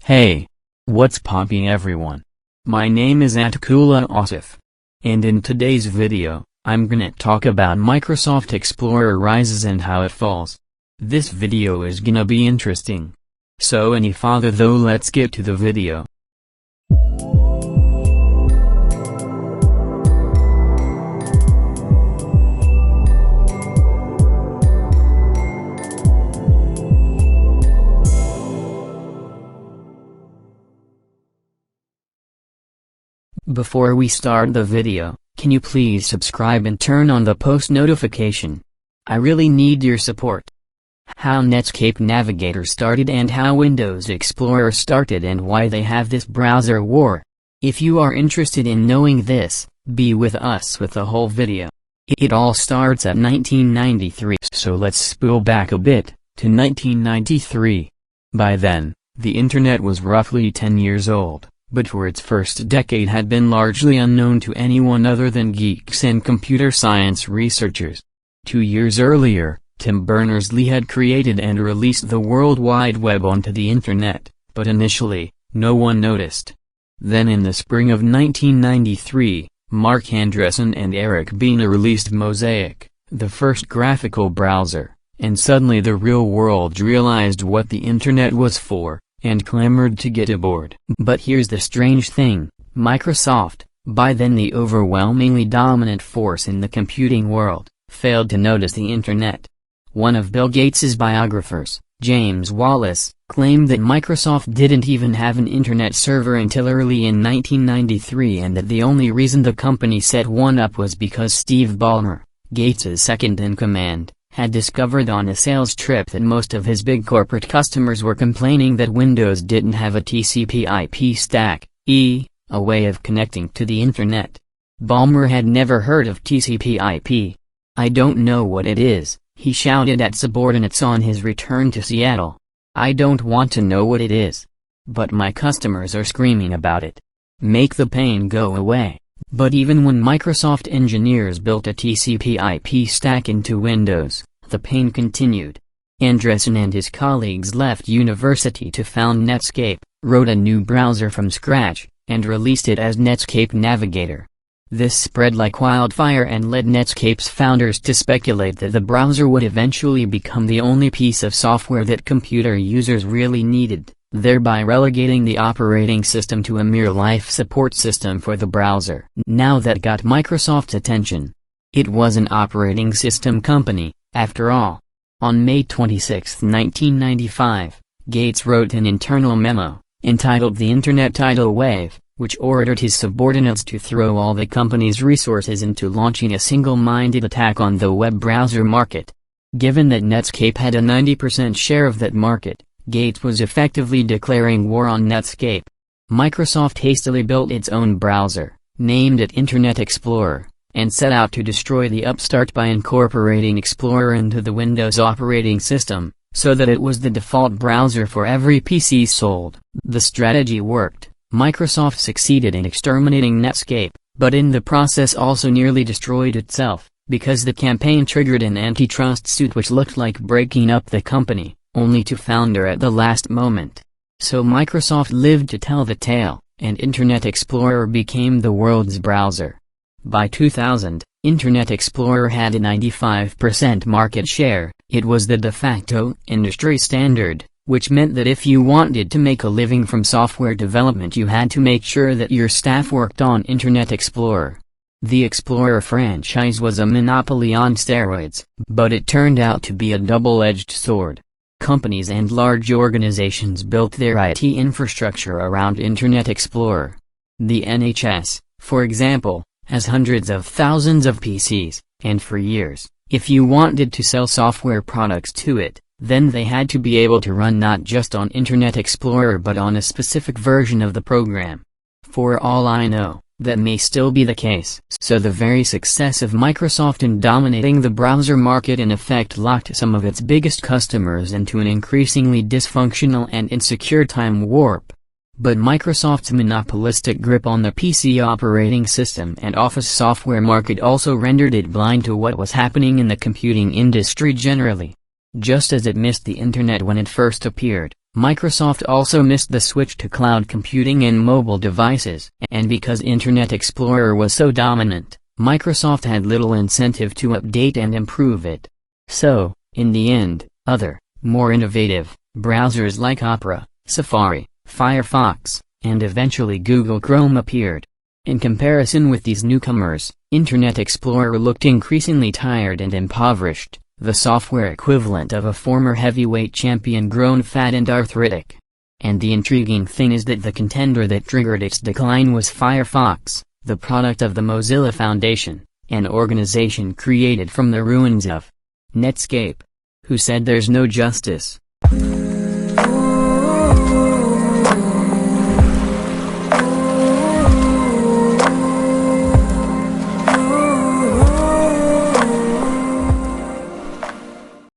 Hey! What's popping everyone? My name is Atikullah Asif. And in today's video, I'm gonna talk about Microsoft Explorer rises and how it falls. This video is gonna be interesting. So any further though, let's get to the video. Before we start the video, can you please subscribe and turn on the post notification? I really need your support. How Netscape Navigator started and how Windows Explorer started and why they have this browser war. If you are interested in knowing this, be with us with the whole video. It all starts at 1993, so let's spool back a bit, to 1993. By then, the internet was roughly 10 years old, but for its first decade had been largely unknown to anyone other than geeks and computer science researchers. 2 years earlier, Tim Berners-Lee had created and released the World Wide Web onto the internet, but initially, no one noticed. Then in the spring of 1993, Mark Andreessen and Eric Bina released Mosaic, the first graphical browser, and suddenly the real world realized what the internet was for, and clamored to get aboard. But here's the strange thing, Microsoft, by then the overwhelmingly dominant force in the computing world, failed to notice the internet. One of Bill Gates's biographers, James Wallace, claimed that Microsoft didn't even have an internet server until early in 1993 and that the only reason the company set one up was because Steve Ballmer, Gates's second-in-command, had discovered on a sales trip that most of his big corporate customers were complaining that Windows didn't have a TCP/IP stack, a way of connecting to the internet. Ballmer had never heard of TCP/IP. "I don't know what it is," he shouted at subordinates on his return to Seattle. "I don't want to know what it is. But my customers are screaming about it. Make the pain go away." But even when Microsoft engineers built a TCP/IP stack into Windows, the pain continued. Andreessen and his colleagues left university to found Netscape, wrote a new browser from scratch, and released it as Netscape Navigator. This spread like wildfire and led Netscape's founders to speculate that the browser would eventually become the only piece of software that computer users really needed, thereby relegating the operating system to a mere life support system for the browser. Now that got Microsoft's attention. It was an operating system company, after all. On May 26, 1995, Gates wrote an internal memo, entitled The Internet Tidal Wave, which ordered his subordinates to throw all the company's resources into launching a single-minded attack on the web browser market. Given that Netscape had a 90% share of that market, Gates was effectively declaring war on Netscape. Microsoft hastily built its own browser, named it Internet Explorer, and set out to destroy the upstart by incorporating Explorer into the Windows operating system, so that it was the default browser for every PC sold. The strategy worked. Microsoft succeeded in exterminating Netscape, but in the process also nearly destroyed itself, because the campaign triggered an antitrust suit which looked like breaking up the company, only to founder at the last moment. So Microsoft lived to tell the tale, and Internet Explorer became the world's browser. By 2000, Internet Explorer had a 95% market share. It was the de facto industry standard, which meant that if you wanted to make a living from software development you had to make sure that your staff worked on Internet Explorer. The Explorer franchise was a monopoly on steroids, but it turned out to be a double-edged sword. Companies and large organizations built their IT infrastructure around Internet Explorer. The NHS, for example, has hundreds of thousands of PCs, and for years, if you wanted to sell software products to it, then they had to be able to run not just on Internet Explorer but on a specific version of the program. For all I know, that may still be the case. So the very success of Microsoft in dominating the browser market in effect locked some of its biggest customers into an increasingly dysfunctional and insecure time warp. But Microsoft's monopolistic grip on the PC operating system and Office software market also rendered it blind to what was happening in the computing industry generally. Just as it missed the internet when it first appeared, Microsoft also missed the switch to cloud computing and mobile devices, and because Internet Explorer was so dominant, Microsoft had little incentive to update and improve it. So, in the end, other, more innovative, browsers like Opera, Safari, Firefox, and eventually Google Chrome appeared. In comparison with these newcomers, Internet Explorer looked increasingly tired and impoverished, the software equivalent of a former heavyweight champion grown fat and arthritic. And the intriguing thing is that the contender that triggered its decline was Firefox, the product of the Mozilla Foundation, an organization created from the ruins of Netscape. Who said there's no justice?